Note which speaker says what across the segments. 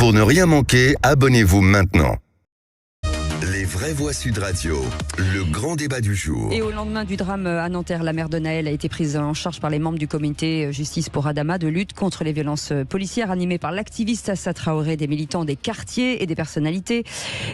Speaker 1: Pour ne rien manquer, abonnez-vous maintenant. Les vraies voix Sud Radio, le grand débat du jour.
Speaker 2: Et au lendemain du drame à Nanterre, la mère de Naël a été prise en charge par les membres du comité Justice pour Adama de lutte contre les violences policières, animé par l'activiste Assa Traoré, des militants des quartiers et des personnalités,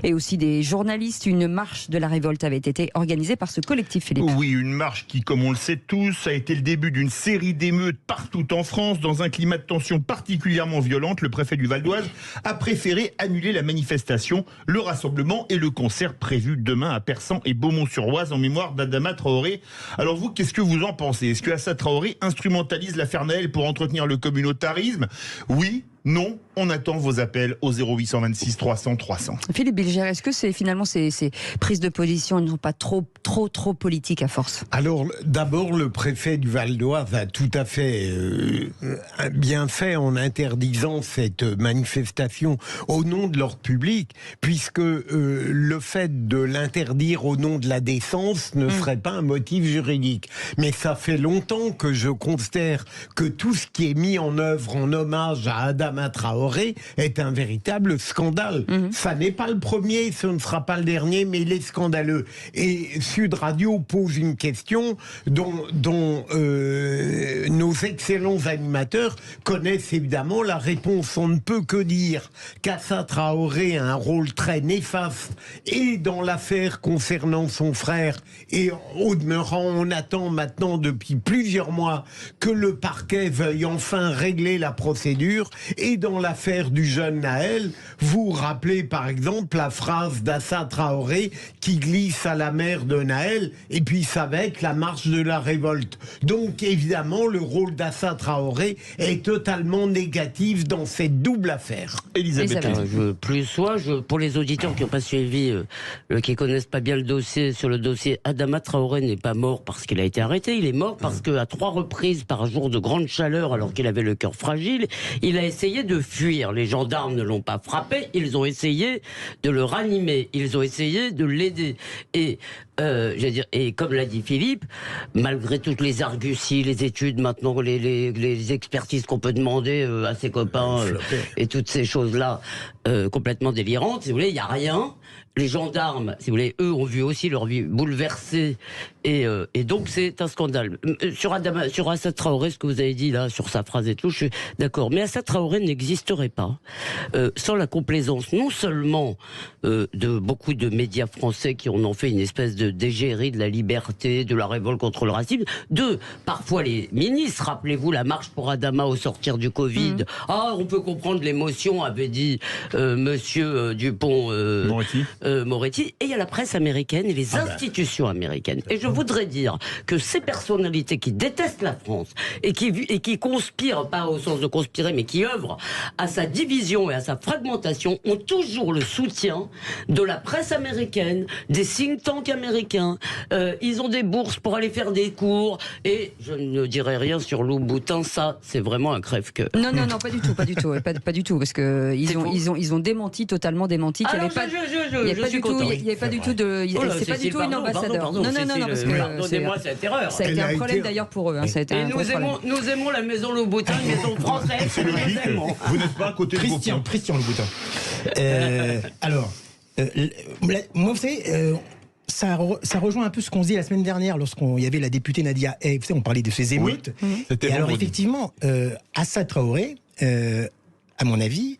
Speaker 2: et aussi des journalistes. Une marche de la révolte avait été organisée par ce collectif, Philippe.
Speaker 3: Oui, une marche qui, comme on le sait tous, a été le début d'une série d'émeutes partout en France. Dans un climat de tension particulièrement violente, le préfet du Val d'Oise a préféré annuler la manifestation, le rassemblement et le concert prévu demain à Persan et Beaumont-sur-Oise en mémoire d'Adama Traoré. Alors vous, qu'est-ce que vous en pensez? Est-ce que Assa Traoré instrumentalise l'affaire Naël pour entretenir le communautarisme? Oui, non, on attend vos appels au 0826 300 300.
Speaker 2: Philippe Bilger, est-ce que finalement ces prises de position ne sont pas trop politiques à force?
Speaker 4: Alors d'abord, le préfet du Val d'Oise a tout à fait bien fait en interdisant cette manifestation au nom de l'ordre public, puisque le fait de l'interdire au nom de la décence ne serait pas un motif juridique. Mais ça fait longtemps que je considère que tout ce qui est mis en œuvre en hommage à Adama Traoré est un véritable scandale. Ça n'est pas le premier, ce ne sera pas le dernier, mais il est scandaleux. Et Sud Radio pose une question dont nos excellents animateurs connaissent évidemment la réponse. On ne peut que dire qu'Assa Traoré a un rôle très néfaste et dans l'affaire concernant son frère, et au demeurant, on attend maintenant depuis plusieurs mois que le parquet veuille enfin régler la procédure. Et dans l'affaire du jeune Naël, vous rappelez par exemple la phrase d'Assa Traoré qui glisse à la mère de Naël, et puis ça va être la marche de la révolte. Donc évidemment, le rôle d'Assa Traoré est totalement négatif dans cette double affaire.
Speaker 3: Elisabeth.
Speaker 5: Pour les auditeurs qui n'ont pas suivi, qui connaissent pas bien le dossier, sur le dossier, Adama Traoré n'est pas mort parce qu'il a été arrêté, il est mort parce qu'à 3 reprises par jour de grande chaleur, alors qu'il avait le cœur fragile, il a essayé de fuir. Les gendarmes ne l'ont pas frappé, ils ont essayé de le ranimer, ils ont essayé de l'aider. Et et comme l'a dit Philippe, malgré toutes les arguties, les études, maintenant les expertises qu'on peut demander à ses copains et toutes ces choses-là complètement délirantes, si vous voulez, il n'y a rien. Les gendarmes, si vous voulez, eux ont vu aussi leur vie bouleversée, et donc c'est un scandale. Sur Assa Traoré, ce que vous avez dit là, sur sa phrase et tout, je suis d'accord. Mais Assa Traoré n'existerait pas sans la complaisance, non seulement de beaucoup de médias français qui en ont fait une espèce de d'égérie de la liberté, de la révolte contre le racisme, parfois les ministres, rappelez-vous la marche pour Adama au sortir du Covid, on peut comprendre l'émotion, avait dit monsieur Moretti, et il y a la presse américaine et les institutions américaines. Et je voudrais dire que ces personnalités qui détestent la France et qui conspirent, pas au sens de conspirer, mais qui œuvrent à sa division et à sa fragmentation, ont toujours le soutien de la presse américaine, des think tanks américains. Ils ont des bourses pour aller faire des cours, et je ne dirai rien sur Louboutin, ça c'est vraiment un crève-cœur.
Speaker 2: Non, pas du tout, pas du tout, parce que ils ont démenti, totalement démenti. Il n'y avait pas du tout de, c'est pas du tout une ambassadeur. Non, parce que
Speaker 5: pardonnez-moi cette erreur.
Speaker 2: Ça a été un problème d'ailleurs pour eux. Ça a été un gros problème.
Speaker 5: Nous aimons la maison Louboutin, une maison française.
Speaker 3: C'est logique. Vous n'êtes pas à côté de
Speaker 6: Christian Louboutin. Alors, moi, vous savez, ça rejoint un peu ce qu'on se dit la semaine dernière lorsqu'il y avait la députée Nadia Hay. Vous savez, on parlait de ces émeutes. Et alors, effectivement, Assa Traoré, à mon avis,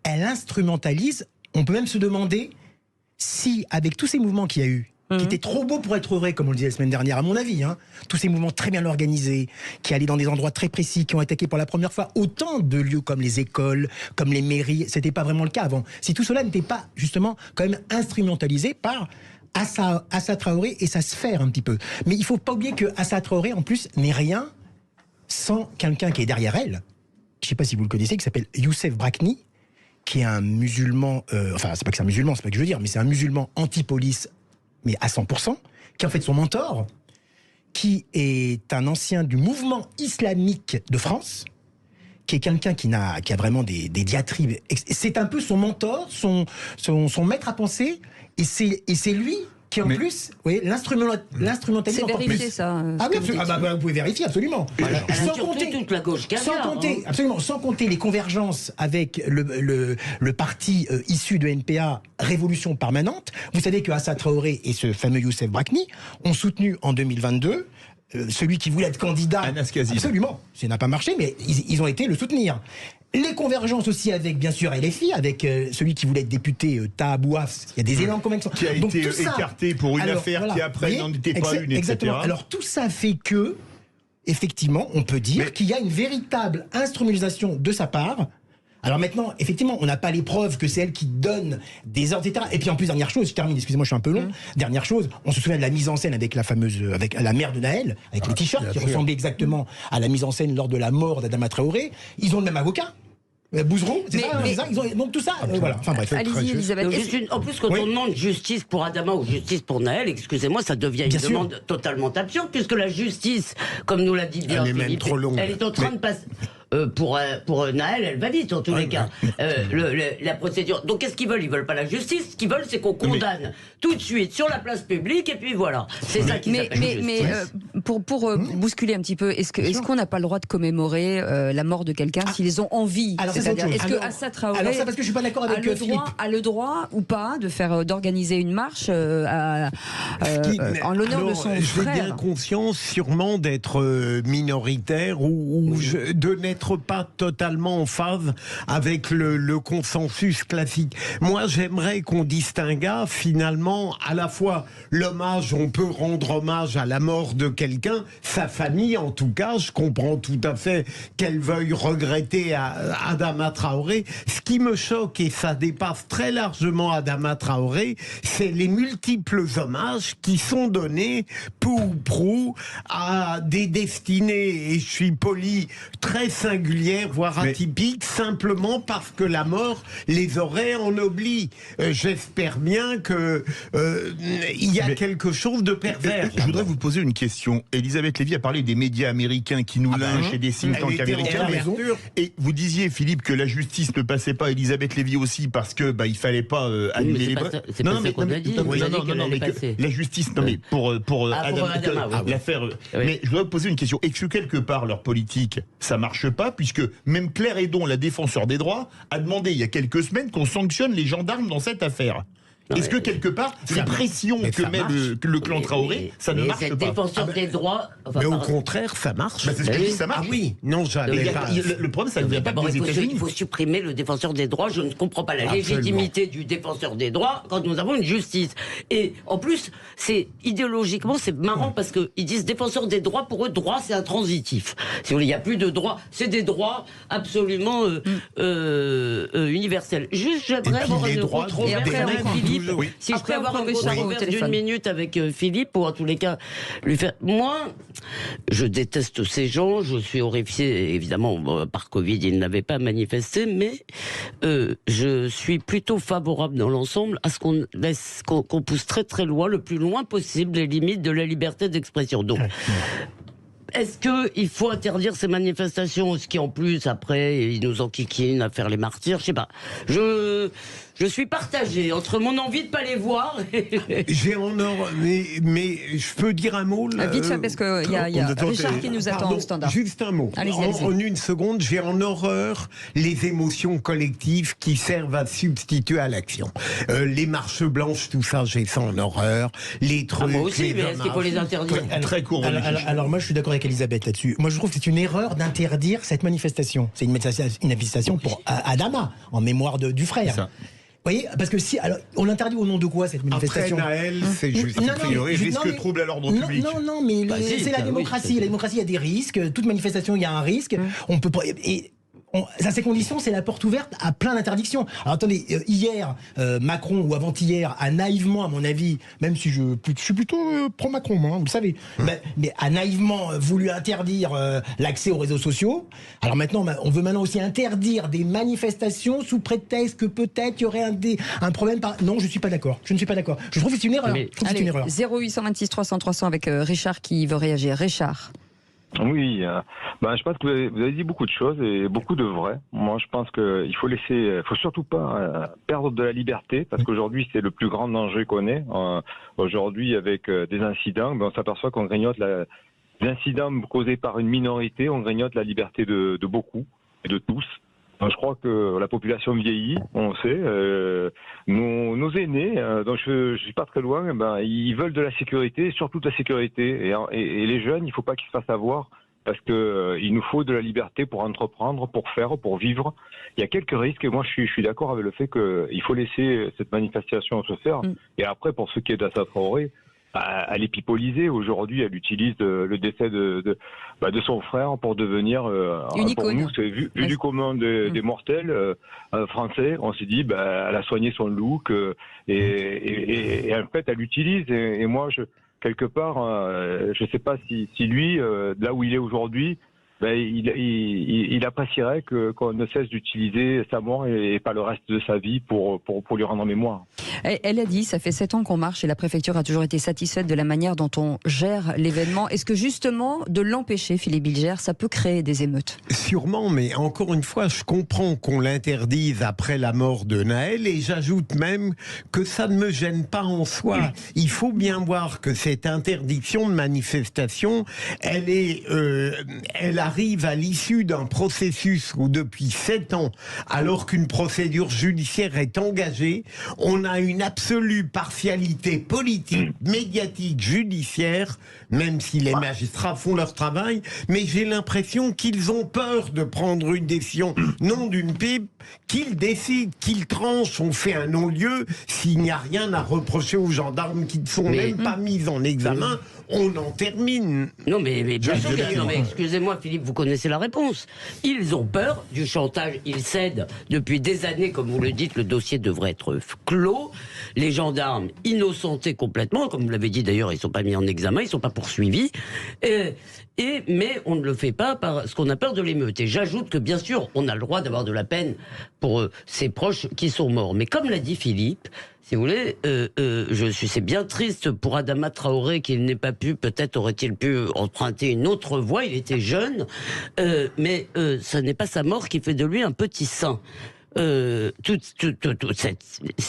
Speaker 6: elle instrumentalise. On peut même se demander si, avec tous ces mouvements qu'il y a eu, qui étaient trop beaux pour être vrais, comme on le disait la semaine dernière, à mon avis, tous ces mouvements très bien organisés, qui allaient dans des endroits très précis, qui ont attaqué pour la première fois autant de lieux comme les écoles, comme les mairies, c'était pas vraiment le cas avant. Si tout cela n'était pas, justement, quand même instrumentalisé par Assa Traoré et sa sphère un petit peu. Mais il faut pas oublier que Assa Traoré, en plus, n'est rien sans quelqu'un qui est derrière elle. Je sais pas si vous le connaissez, qui s'appelle Youssef Brakni, qui est un musulman, enfin c'est pas que c'est un musulman, c'est pas que je veux dire, mais c'est un musulman anti-police, mais à 100%, qui est en fait son mentor, qui est un ancien du mouvement islamique de France, qui est quelqu'un qui a vraiment des diatribes. C'est un peu son mentor, son maître à penser, et c'est lui qui en plus, oui, l'instrumentalise
Speaker 2: C'est
Speaker 6: encore
Speaker 2: vérifié
Speaker 6: plus.
Speaker 2: ça.
Speaker 6: Ah oui, vous pouvez vérifier absolument.
Speaker 5: Surtout toute la gauche
Speaker 6: Sans compter les convergences avec le parti issu de NPA, Révolution Permanente. Vous savez que Assa Traoré et ce fameux Youssef Brakni ont soutenu en 2022 celui qui voulait être candidat.
Speaker 3: Anas Kazi.
Speaker 6: Absolument. Ça n'a pas marché, mais ils ont été le soutenir. Les convergences aussi avec, bien sûr, LFI, avec celui qui voulait être député, Taha Bouafs. Il y a des éléments de conviction.
Speaker 3: Qui a
Speaker 6: Donc,
Speaker 3: été
Speaker 6: tout ça,
Speaker 3: écarté pour une affaire qui après n'en était pas une, etc.
Speaker 6: Exactement. Alors tout ça fait que, effectivement, on peut dire qu'il y a une véritable instrumentalisation de sa part. Alors maintenant, effectivement, on n'a pas les preuves que c'est elle qui donne des ordres, etc. Et puis en plus, dernière chose, je termine, excusez-moi, je suis un peu long. Dernière chose, on se souvient de la mise en scène avec la fameuse, avec la mère de Naël, avec les t-shirts qui ressemblaient exactement à la mise en scène lors de la mort d'Adama Traoré. Ils ont le même avocat. Bouzereau, c'est ça, donc tout ça, voilà. Enfin bref.
Speaker 2: Allez-y, Elisabeth.
Speaker 5: En plus, quand on demande justice pour Adama ou justice pour Naël, excusez-moi, ça devient une demande totalement absurde, puisque la justice, comme nous l'a dit bien Philippe, elle est en train de passer. Pour Naël, elle va vite en tous les cas. La procédure. Donc qu'est-ce qu'ils veulent ? Ils veulent pas la justice. Ce qu'ils veulent, c'est qu'on condamne tout de suite sur la place publique et puis voilà. C'est ça qui s'appelle justice.
Speaker 2: Mais pour bousculer un petit peu, est-ce qu'on n'a pas le droit de commémorer la mort de quelqu'un s'ils ont envie ? C'est-à-dire, est-ce que Assa Traoré
Speaker 6: alors ça, parce que je suis pas d'accord avec Philippe,
Speaker 2: a le droit ou pas d'organiser une marche en l'honneur de son frère ?
Speaker 4: J'ai bien conscience sûrement d'être minoritaire ou de n'être pas totalement en phase avec le consensus classique. Moi, j'aimerais qu'on distinguât finalement à la fois l'hommage, on peut rendre hommage à la mort de quelqu'un, sa famille en tout cas, je comprends tout à fait qu'elle veuille regretter Adama Traoré. Ce qui me choque, et ça dépasse très largement Adama Traoré, c'est les multiples hommages qui sont donnés peu ou prou à des destinées, et je suis poli, très singulière, voire atypique, simplement parce que la mort les aurait ennoblis. J'espère bien que il y a quelque chose de pervers.
Speaker 3: Je voudrais vous poser une question. Elisabeth Lévy a parlé des médias américains qui nous lynchent et des think tanks américains. Et vous disiez, Philippe, que la justice ne passait pas. Elisabeth Lévy aussi, parce que il fallait pas annuler les brefs.
Speaker 5: C'est pas ça qu'on a dit.
Speaker 3: Non, mais la justice, non mais pour Adama, l'affaire. Mais je voudrais vous poser une question. Est-ce que quelque part leur politique, ça marche pas, puisque même Claire Hédon, la défenseur des droits, a demandé il y a quelques semaines qu'on sanctionne les gendarmes dans cette affaire. Est-ce que quelque part, les pressions que met le clan Traoré, ça ne marche
Speaker 5: cette
Speaker 3: pas
Speaker 5: défenseur des droits...
Speaker 4: Mais au contraire, ça marche.
Speaker 3: C'est ce que je dis, ça marche.
Speaker 4: Ah oui, non, jamais pas.
Speaker 3: Le problème, ça ne vient pas des États-Unis.
Speaker 5: Il faut supprimer le défenseur des droits. Je ne comprends pas la légitimité du défenseur des droits quand nous avons une justice. Et en plus, idéologiquement, c'est marrant parce qu'ils disent défenseur des droits. Pour eux, droit, c'est intransitif. Si vous voulez, il n'y a plus de droits. C'est des droits absolument universels. Juste, j'aimerais avoir un controverse avec Philippe. Si je peux avoir un controverse d'une minute avec Philippe, pour en tous les cas lui faire... Moi, je déteste ces gens, je suis horrifié, évidemment, par Covid, ils n'avaient pas manifesté, mais je suis plutôt favorable dans l'ensemble à ce qu'on pousse très très loin, le plus loin possible, les limites de la liberté d'expression. Donc, est-ce qu'il faut interdire ces manifestations, ce qui en plus, après, ils nous enquiquinent à faire les martyrs, je sais pas. Je suis partagé entre mon envie de pas les voir.
Speaker 4: J'ai en horreur, mais je peux dire un mot là,
Speaker 2: vite fait, parce qu'il y a Richard qui nous attend au standard.
Speaker 4: Juste un mot.
Speaker 2: Allez-y.
Speaker 4: En une seconde, j'ai en horreur les émotions collectives qui servent à substituer à l'action. Les marches blanches, tout ça, j'ai ça en horreur. Les trucs.
Speaker 5: Moi aussi, mais est-ce qu'il faut les interdire ?
Speaker 3: Très court.
Speaker 6: Alors moi, je suis d'accord avec Elisabeth là-dessus. Moi, je trouve que c'est une erreur d'interdire cette manifestation. C'est une manifestation pour Adama, en mémoire du frère. Ça. Vous voyez, parce que si, alors, on l'interdit au nom de quoi cette manifestation ?
Speaker 4: Après Naël, c'est juste.
Speaker 3: A priori, risque de trouble à l'ordre public.
Speaker 6: Non, mais c'est la démocratie. La démocratie, il y a des risques. Toute manifestation, il y a un risque. On peut pas. À ces conditions, c'est la porte ouverte à plein d'interdictions. Alors attendez, hier, Macron, ou avant-hier, a naïvement, à mon avis, même si je suis plutôt pro-Macron, moi, vous le savez, mais a naïvement voulu interdire l'accès aux réseaux sociaux. Alors maintenant, on veut maintenant aussi interdire des manifestations sous prétexte que peut-être il y aurait un problème. Non, je ne suis pas d'accord. Je ne suis pas d'accord. Je trouve que c'est une erreur.
Speaker 2: Allez, 0826 300 300 avec Richard qui veut réagir. Richard.
Speaker 7: Oui, je pense que vous avez dit beaucoup de choses et beaucoup de vrai. Moi, je pense qu'il faut surtout pas perdre de la liberté, parce qu'aujourd'hui, c'est le plus grand danger qu'on ait. Aujourd'hui, avec des incidents, on s'aperçoit qu'on grignote des incidents causés par une minorité, on grignote la liberté de beaucoup et de tous. Je crois que la population vieillit, on sait. Nos aînés, donc je suis pas très loin, ils veulent de la sécurité, surtout de la sécurité. Et les jeunes, il faut pas qu'ils se fassent avoir, parce que il nous faut de la liberté pour entreprendre, pour faire, pour vivre. Il y a quelques risques, et moi je suis d'accord avec le fait qu'il faut laisser cette manifestation se faire. Et après, pour ce qui est d'Assa Traoré, elle est pipolisée. Aujourd'hui, elle utilise le décès de son frère pour devenir, pour nous, c'est vu du commun des mortels français. On s'est dit, elle a soigné son look, et en fait, elle l'utilise. Et moi, quelque part, je sais pas si lui, là où il est aujourd'hui, il apprécierait qu'on ne cesse d'utiliser sa mort et pas le reste de sa vie pour lui rendre en mémoire.
Speaker 2: Elle a dit, ça fait 7 ans qu'on marche et la préfecture a toujours été satisfaite de la manière dont on gère l'événement. Est-ce que justement, de l'empêcher, Philippe Bilger, ça peut créer des émeutes?
Speaker 4: Sûrement, mais encore une fois, je comprends qu'on l'interdise après la mort de Naël, et j'ajoute même que ça ne me gêne pas en soi. Il faut bien voir que cette interdiction de manifestation, elle arrive à l'issue d'un processus où depuis 7 ans, alors qu'une procédure judiciaire est engagée, on a une absolue partialité politique, médiatique, judiciaire, même si les magistrats font leur travail, mais j'ai l'impression qu'ils ont peur de prendre une décision, non d'une pipe, qu'ils décident, qu'ils tranchent, on fait un non-lieu, s'il n'y a rien à reprocher aux gendarmes qui ne sont même pas mis en examen, on en termine.
Speaker 5: Non mais bien sûr, excusez-moi Philippe, vous connaissez la réponse. Ils ont peur du chantage, ils cèdent depuis des années, comme vous le dites, le dossier devrait être clos. Les gendarmes innocentés complètement, comme vous l'avez dit d'ailleurs, ils ne sont pas mis en examen, ils ne sont pas poursuivis. Mais on ne le fait pas parce qu'on a peur de l'émeute. Et j'ajoute que bien sûr, on a le droit d'avoir de la peine pour ses proches qui sont morts. Mais comme l'a dit Philippe, si vous voulez, c'est bien triste pour Adama Traoré qu'il n'ait pas pu, peut-être aurait-il pu emprunter une autre voie, il était jeune, mais ce n'est pas sa mort qui fait de lui un petit saint. Si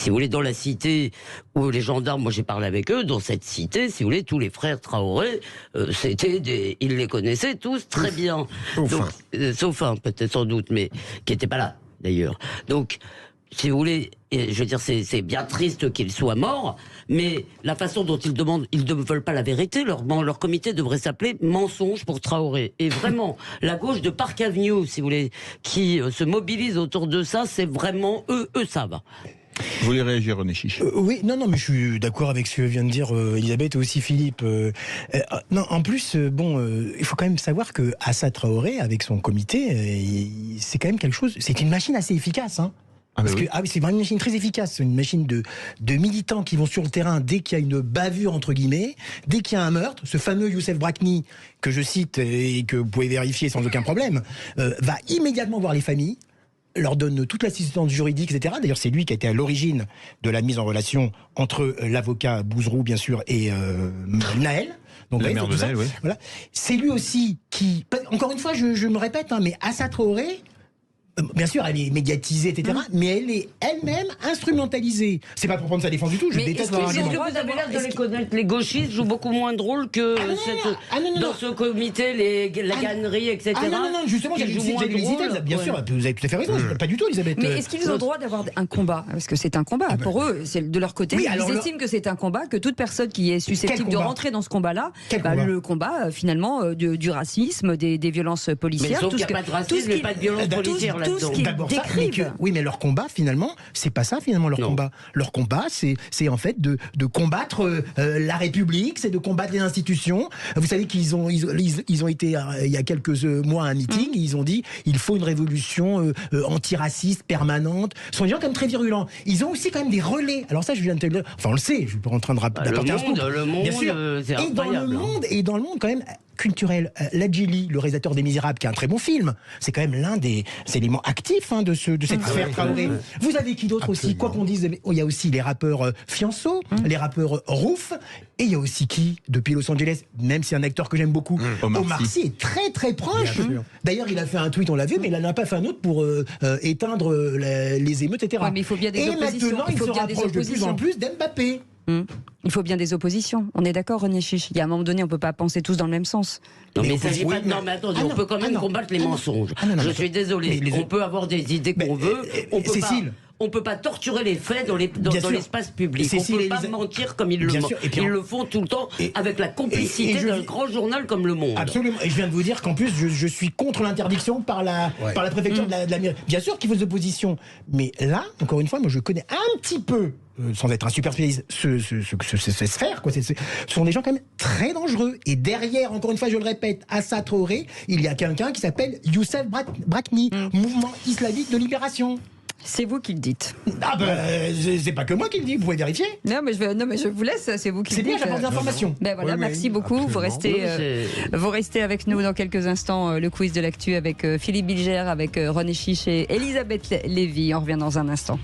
Speaker 5: vous voulez, dans la cité où les gendarmes, moi j'ai parlé avec eux, dans cette cité, si vous voulez, tous les frères Traoré, ils les connaissaient tous très bien. Sauf un, peut-être sans doute, mais qui n'était pas là d'ailleurs. Donc, si vous voulez, je veux dire, c'est bien triste qu'ils soient morts, mais la façon dont ils demandent, ils ne veulent pas la vérité. Leur comité devrait s'appeler Mensonge pour Traoré. Et vraiment, la gauche de Park Avenue, si vous voulez, qui se mobilise autour de ça, c'est vraiment eux, ça va.
Speaker 3: Vous voulez réagir, René Chiche?
Speaker 6: Oui, non, mais je suis d'accord avec ce que vient de dire Elisabeth et aussi Philippe. Non, en plus, il faut quand même savoir que Assa Traoré, avec son comité, c'est quand même quelque chose. C'est une machine assez efficace, hein. C'est vraiment une machine très efficace, une machine de militants qui vont sur le terrain dès qu'il y a une bavure entre guillemets, dès qu'il y a un meurtre. Ce fameux Youssef Brakni que je cite et que vous pouvez vérifier sans aucun problème, va immédiatement voir les familles, leur donne toute l'assistance juridique, etc. D'ailleurs, c'est lui qui a été à l'origine de la mise en relation entre l'avocat Bouzrou, bien sûr, et Naël. Donc, la mère de Naël, oui. Voilà. C'est lui aussi qui, encore une fois, je me répète, hein, mais Assa Traoré, bien sûr, elle est médiatisée, etc., mais elle est elle-même instrumentalisée. C'est pas pour prendre sa défense du tout, je déteste
Speaker 5: vous avez l'air de les connaître. Les gauchistes jouent beaucoup moins de rôle que dans ce comité, la gannerie, etc.
Speaker 6: Non, justement, j'allais les citer, bien sûr, vous avez tout à fait raison, pas du tout, Elisabeth.
Speaker 2: Mais est-ce qu'ils ont le droit d'avoir un combat? Parce que c'est un combat. Pour eux, c'est de leur côté, ils estiment que c'est un combat, que toute personne qui est susceptible de rentrer dans ce combat-là, le combat, finalement, du racisme, des violences policières.
Speaker 5: Mais sauf qu'il n'y a pas de racisme et pas de violence policière.
Speaker 2: Tout ce qu'ils décrivent.
Speaker 6: Oui, mais leur combat, finalement, c'est pas ça, finalement, leur combat. Leur combat, c'est en fait de combattre la République, c'est de combattre les institutions. Vous savez qu'ils ont été, il y a quelques mois, à un meeting, ils ont dit il faut une révolution antiraciste permanente. Ce sont des gens quand même très virulents. Ils ont aussi quand même des relais. Alors ça, je viens de te le dire. Enfin, on le sait, je suis pas en train d'apporter un scoop.
Speaker 5: Le monde,
Speaker 6: bien sûr.
Speaker 5: c'est incroyable.
Speaker 6: Et dans le monde, quand même, culturel. Ladjili, le réalisateur des Misérables, qui est un très bon film, c'est quand même l'un des éléments actifs de cette affaire Traoré. Vous avez qui d'autre aussi? Quoi qu'on dise, il y a aussi les rappeurs Fianso, les rappeurs Rouf, et il y a aussi qui, depuis Los Angeles, même si un acteur que j'aime beaucoup, Omar Sy est très très proche. D'ailleurs, il a fait un tweet, on l'a vu, mais il n'en a pas fait un autre pour éteindre les émeutes, etc.
Speaker 2: Ouais, mais il faut bien des oppositions.
Speaker 6: Maintenant, il se rapproche de plus en plus d'Mbappé.
Speaker 2: Il faut bien des oppositions. On est d'accord, René Chiche? Il y a un moment donné, on ne peut pas penser tous dans le même sens.
Speaker 5: Non, mais attendez, on peut quand même combattre les mensonges. Je suis désolé. On peut avoir des idées qu'on veut. On peut pas torturer les faits dans l'espace public. On peut pas mentir comme ils le font tout le temps avec la complicité d'un grand journal comme Le Monde.
Speaker 6: Absolument. Et je viens de vous dire qu'en plus, je suis contre l'interdiction par la préfecture de la mairie. Bien sûr qu'il faut des oppositions. Mais là, encore une fois, moi je connais un petit peu, sans être un super spécialiste, ces sphères. Ce sont des gens quand même très dangereux. Et derrière, encore une fois, je le répète, Assa Traoré, il y a quelqu'un qui s'appelle Youssef Brakni, Mouvement Islamique de Libération.
Speaker 2: C'est vous qui le dites.
Speaker 6: Ah ben, c'est pas que moi qui le dis, vous pouvez vérifier.
Speaker 2: Non, mais je vous laisse, c'est vous qui le dites.
Speaker 6: C'est bien, j'apporte l'information.
Speaker 2: Ben voilà, merci beaucoup. Vous restez avec nous dans quelques instants. Le quiz de l'actu avec Philippe Bilger, avec René Chiche et Elisabeth Lévy. On revient dans un instant.